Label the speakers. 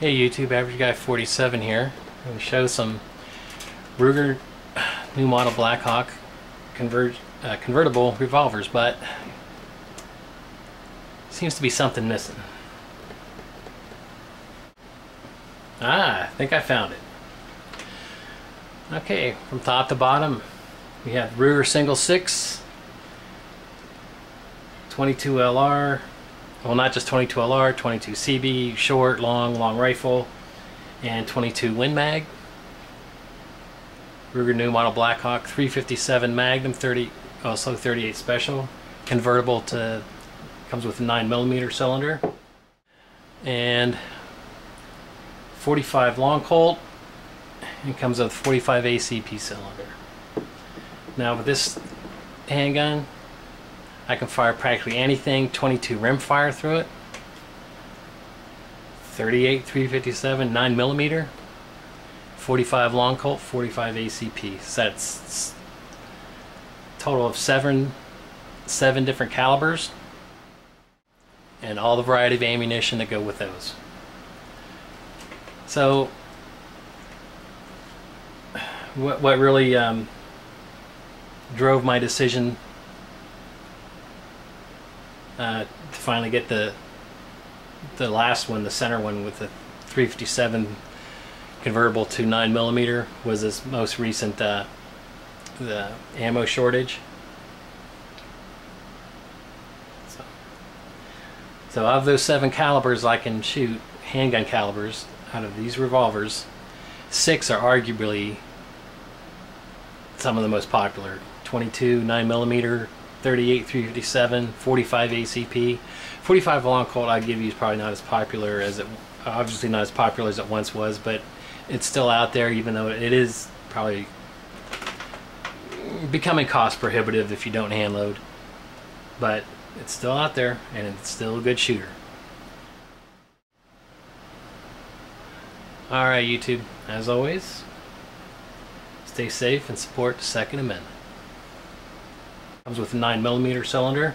Speaker 1: Hey YouTube, Average Guy 47 here. I'm going to show some Ruger new model Blackhawk convertible revolvers, but seems to be something missing. I think I found it. Okay, from top to bottom we have Ruger single 6 22 LR. Well, not just 22 LR, 22 CB, short, long rifle, and 22 Win Mag. Ruger new model Blackhawk 357 Magnum, 30, also 38 special, convertible to, comes with a 9mm cylinder, and 45 long Colt, and comes with 45 ACP cylinder. Now with this handgun, I can fire practically anything, 22 rim fire through it, 38 357 9mm, 45 long Colt, 45 ACP. So that's a total of seven different calibers, and all the variety of ammunition that go with those. So what really drove my decision to finally get the last one, the center one with the 357 convertible to 9mm, was this most recent the ammo shortage. So of those 7 calibers I can shoot, handgun calibers, out of these revolvers, 6 are arguably some of the most popular. 22 9mm, 38 357, 45 ACP. 45 long Colt, I give you, is probably not as popular as it, obviously not as popular as it once was, but it's still out there, even though it is probably becoming cost prohibitive if you don't hand load. But it's still out there, and it's still a good shooter. Alright YouTube, as always, stay safe and support the Second Amendment. Comes with a 9mm cylinder.